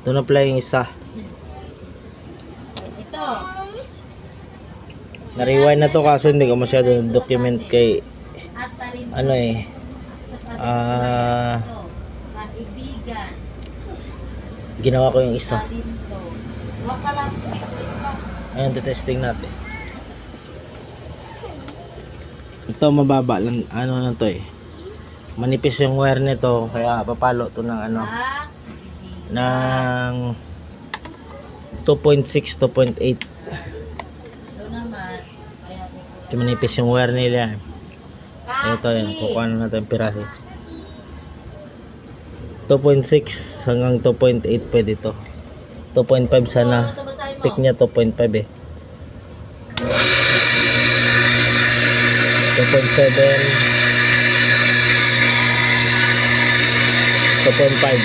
Ito na pala yung isa. Ito. Na-rewind na to kaso hindi ko masyado document kay At tarin ano eh. Kaibigan. Ginawa ko yung isa. Talinto. Huwag ka lang. Ayan, testing natin. Ito mababa lang, ano na to eh. Manipis yung wire nito kaya papalo to ng ano ng 2.6 2.8. Ito naman. Ito manipis yung wire nila. Ito yan, kukuha na natin pirahe. 2.6 hanggang 2.8 pwede to. 2.5 sana. Pick niya 2.5 eh. 2.7 2.5